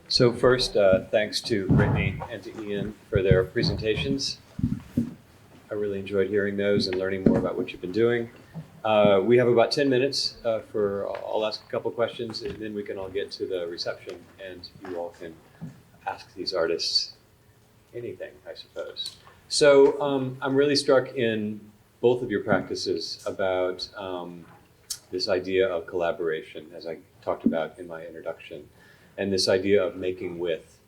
So first, thanks to Brittany and to Ian for their presentations. I really enjoyed hearing those and learning more about what you've been doing. We have about 10 minutes I'll ask a couple questions and then we can all get to the reception and you all can ask these artists anything, I suppose. So I'm really struck in both of your practices about this idea of collaboration, as I talked about in my introduction, and this idea of making with.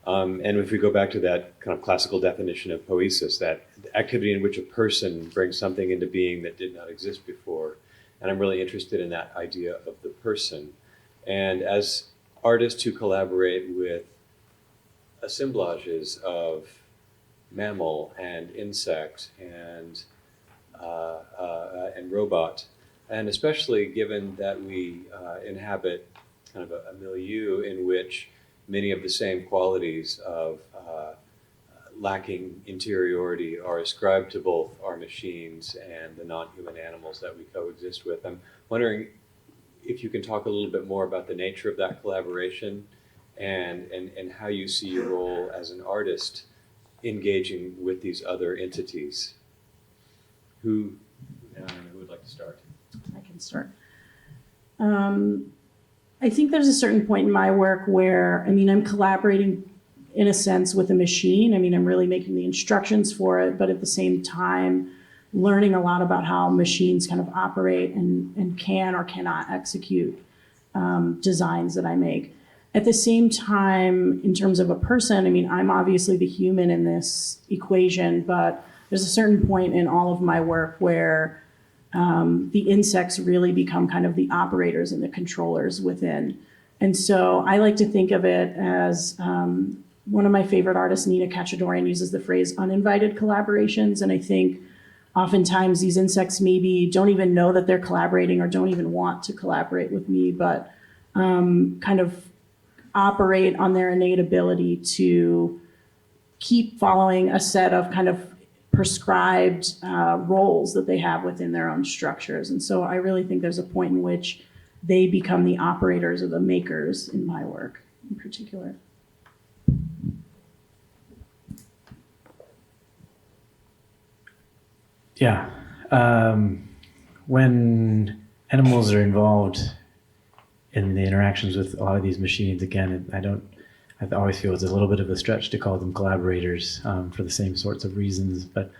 And if we go back to that kind of classical definition of poiesis, that activity in which a person brings something into being that did not exist before. And I'm really interested in that idea of the person. And as artists who collaborate with assemblages of mammal and insect and robot, and especially given that we inhabit kind of a milieu in which many of the same qualities of lacking interiority are ascribed to both our machines and the non-human animals that we coexist with. I'm wondering if you can talk a little bit more about the nature of that collaboration and how you see your role as an artist engaging with these other entities. Who would like to start? I can start. I think there's a certain point in my work where, I'm collaborating in a sense with a machine. I'm really making the instructions for it, but at the same time, learning a lot about how machines kind of operate and can or cannot execute designs that I make. At the same time, in terms of a person, I'm obviously the human in this equation, but there's a certain point in all of my work where the insects really become kind of the operators and the controllers within. And so I like to think of it as one of my favorite artists, Nina Cacciadorian, uses the phrase uninvited collaborations. And I think oftentimes these insects maybe don't even know that they're collaborating or don't even want to collaborate with me, but kind of operate on their innate ability to keep following a set of kind of prescribed roles that they have within their own structures. And so I really think there's a point in which they become the operators or the makers in my work in particular. Yeah. When animals are involved in the interactions with a lot of these machines, again, I always feel it's a little bit of a stretch to call them collaborators for the same sorts of reasons, but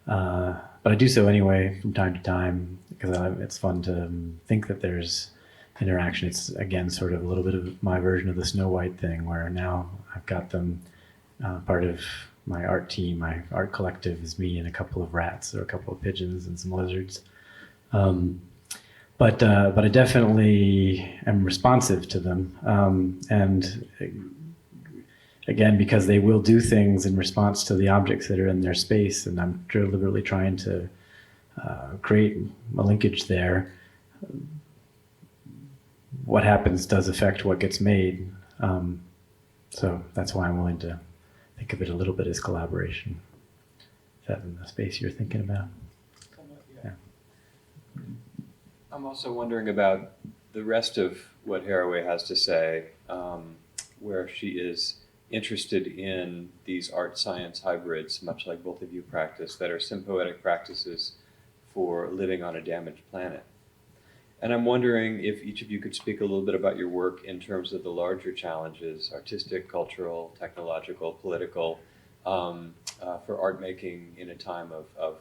I do so anyway from time to time because it's fun to think that there's interaction. It's, again, sort of a little bit of my version of the Snow White thing, where now I've got them part of my art team. My art collective is me and a couple of rats or a couple of pigeons and some lizards. But I definitely am responsive to them. And again, because they will do things in response to the objects that are in their space, and I'm deliberately trying to create a linkage there. What happens does affect what gets made. So that's why I'm willing to think of it a little bit as collaboration. Is that in the space you're thinking about? Yeah. I'm also wondering about the rest of what Haraway has to say, where she is interested in these art-science hybrids, much like both of you practice, that are sympoetic practices for living on a damaged planet. And I'm wondering if each of you could speak a little bit about your work in terms of the larger challenges, artistic, cultural, technological, political, for art making in a time of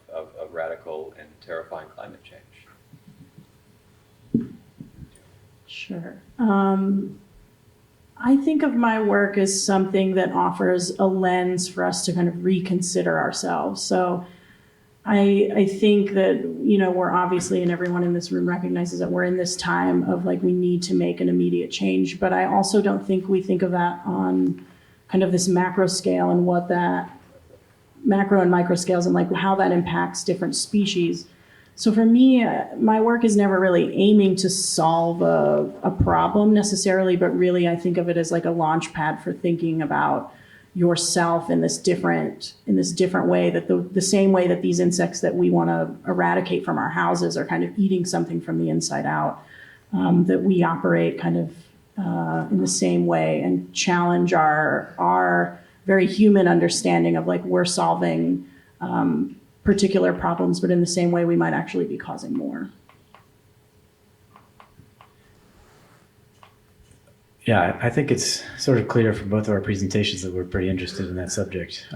radical and terrifying climate change. Sure. I think of my work as something that offers a lens for us to kind of reconsider ourselves. So I think that, we're obviously, and everyone in this room recognizes that we're in this time of we need to make an immediate change. But I also don't think we think of that on kind of this macro scale and what that macro and micro scales and how that impacts different species. So for me, my work is never really aiming to solve a problem necessarily, but really I think of it as a launch pad for thinking about yourself in this different way, that the same way that these insects that we want to eradicate from our houses are kind of eating something from the inside out, that we operate kind of in the same way and challenge our very human understanding of like we're solving particular problems, but in the same way we might actually be causing more. Yeah, I think it's sort of clear from both of our presentations that we're pretty interested in that subject,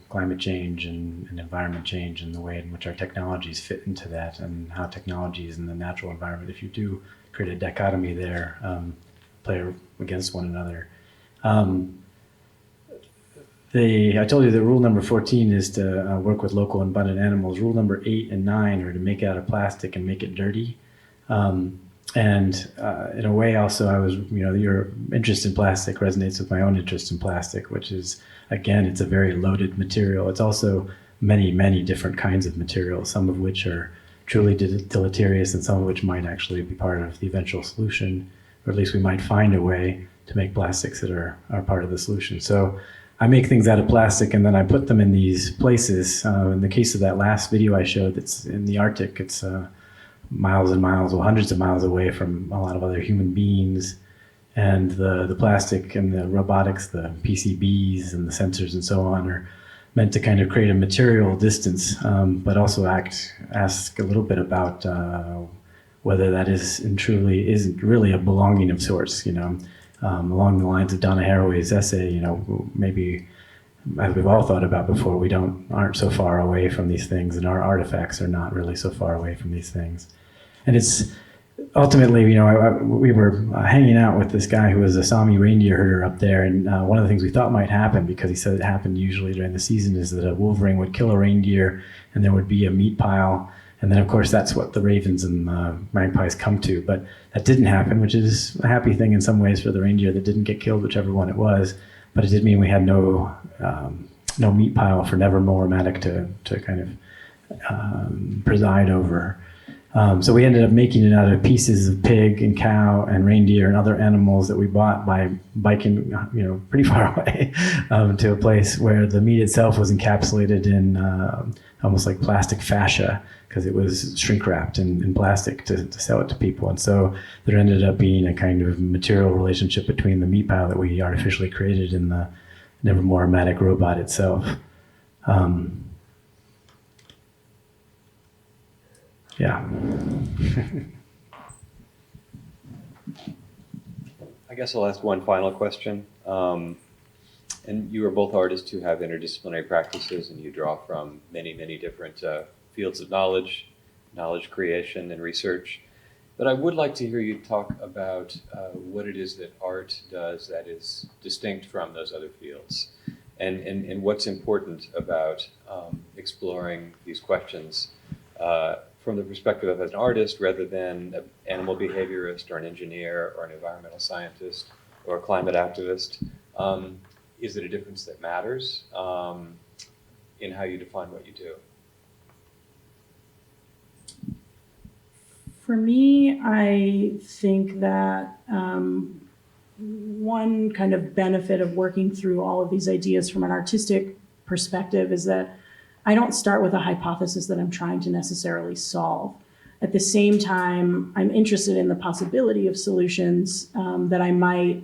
climate change and environment change and the way in which our technologies fit into that and how technologies and the natural environment, if you do create a dichotomy there, play against one another. I told you that rule number 14 is to work with local and abundant animals. Rule number 8 and 9 are to make it out of plastic and make it dirty. And in a way also your interest in plastic resonates with my own interest in plastic, which is, again, it's a very loaded material. It's also many, many different kinds of materials, some of which are truly deleterious and some of which might actually be part of the eventual solution, or at least we might find a way to make plastics that are part of the solution. So I make things out of plastic and then I put them in these places. In the case of that last video I showed that's in the Arctic, it's miles and miles, well, hundreds of miles away from a lot of other human beings. And the plastic and the robotics, the PCBs and the sensors and so on are meant to kind of create a material distance, but also ask a little bit about whether that isn't really a belonging of sorts, along the lines of Donna Haraway's essay, maybe as we've all thought about before, we aren't so far away from these things, and our artifacts are not really so far away from these things. And it's ultimately, we were hanging out with this guy who was a Sami reindeer herder up there, and one of the things we thought might happen, because he said it happened usually during the season, is that a wolverine would kill a reindeer, and there would be a meat pile, and then of course that's what the ravens and magpies come to. But that didn't happen, which is a happy thing in some ways for the reindeer that didn't get killed, whichever one it was. But it did mean we had no meat pile for Nevermore Matic to kind of preside over. So we ended up making it out of pieces of pig and cow and reindeer and other animals that we bought by biking, pretty far away to a place where the meat itself was encapsulated in almost like plastic fascia, because it was shrink wrapped in plastic to sell it to people. And so there ended up being a kind of material relationship between the meat pile that we artificially created and the Nevermore Matic robot itself. Yeah. I guess I'll ask one final question. And you are both artists who have interdisciplinary practices, and you draw from many, many different fields of knowledge creation, and research. But I would like to hear you talk about what it is that art does that is distinct from those other fields, and what's important about exploring these questions from the perspective of an artist rather than an animal behaviorist or an engineer or an environmental scientist or a climate activist. Is it a difference that matters in how you define what you do? For me, I think that one kind of benefit of working through all of these ideas from an artistic perspective is that I don't start with a hypothesis that I'm trying to necessarily solve. At the same time, I'm interested in the possibility of solutions that I might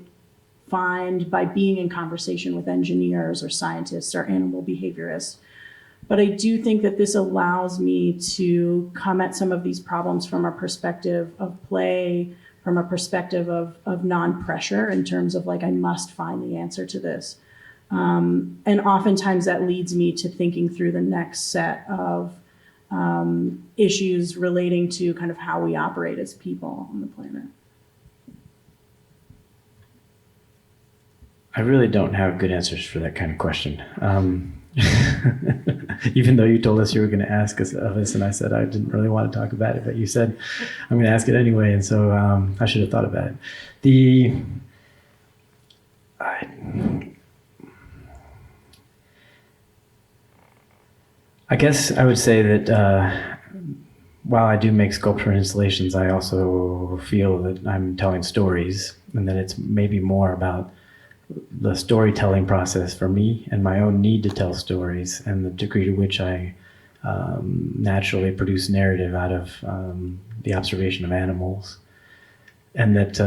find by being in conversation with engineers or scientists or animal behaviorists. But I do think that this allows me to come at some of these problems from a perspective of play, from a perspective of non-pressure in terms of like, I must find the answer to this. And oftentimes that leads me to thinking through the next set of issues relating to kind of how we operate as people on the planet. I really don't have good answers for that kind of question. Even though you told us you were going to ask us of this, and I said I didn't really want to talk about it, but you said I'm going to ask it anyway, and so I should have thought about it. I guess I would say that while I do make sculpture and installations, I also feel that I'm telling stories, and that it's maybe more about the storytelling process for me and my own need to tell stories and the degree to which I naturally produce narrative out of the observation of animals. And that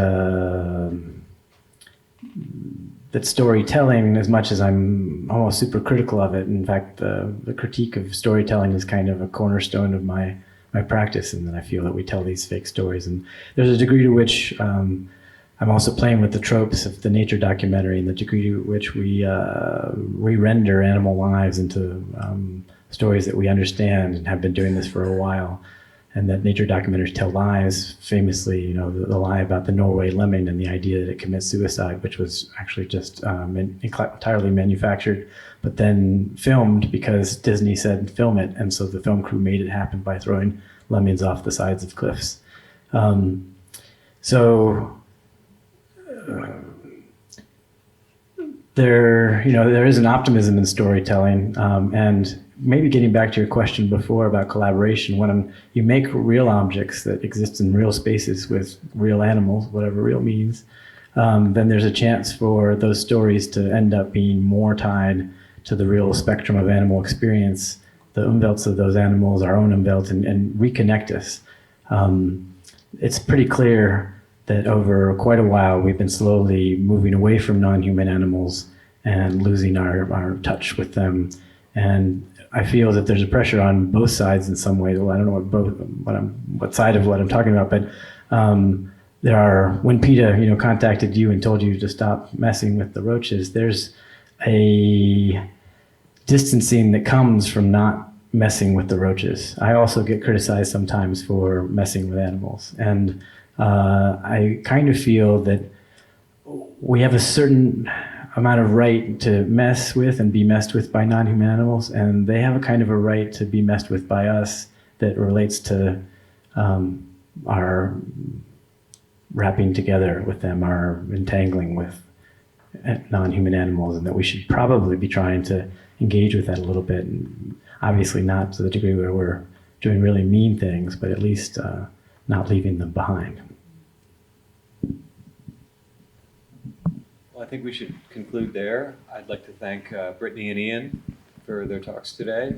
that storytelling, as much as I'm almost super critical of it, in fact, the critique of storytelling is kind of a cornerstone of my practice, and that I feel that we tell these fake stories. And there's a degree to which I'm also playing with the tropes of the nature documentary, and the degree to which we render animal lives into stories that we understand, and have been doing this for a while. And that nature documentaries tell lies, famously, you know, the lie about the Norway lemming and the idea that it commits suicide, which was actually just entirely manufactured, but then filmed because Disney said film it, and so the film crew made it happen by throwing lemmings off the sides of cliffs. There is an optimism in storytelling, and maybe getting back to your question before about collaboration, when you make real objects that exist in real spaces with real animals, whatever real means, then there's a chance for those stories to end up being more tied to the real spectrum of animal experience, the umvelts of those animals, our own umvelt, and reconnect us. It's pretty clear that over quite a while we've been slowly moving away from non-human animals and losing our touch with them. And I feel that there's a pressure on both sides in some ways. Well, I don't know what side of what I'm talking about, but when PETA, contacted you and told you to stop messing with the roaches, there's a distancing that comes from not messing with the roaches. I also get criticized sometimes for messing with animals, and I kind of feel that we have a certain amount of right to mess with and be messed with by non-human animals, and they have a kind of a right to be messed with by us that relates to our wrapping together with them, our entangling with non-human animals, and that we should probably be trying to engage with that a little bit. And obviously not to the degree where we're doing really mean things, but at least not leaving them behind. Well, I think we should conclude there. I'd like to thank Brittany and Ian for their talks today.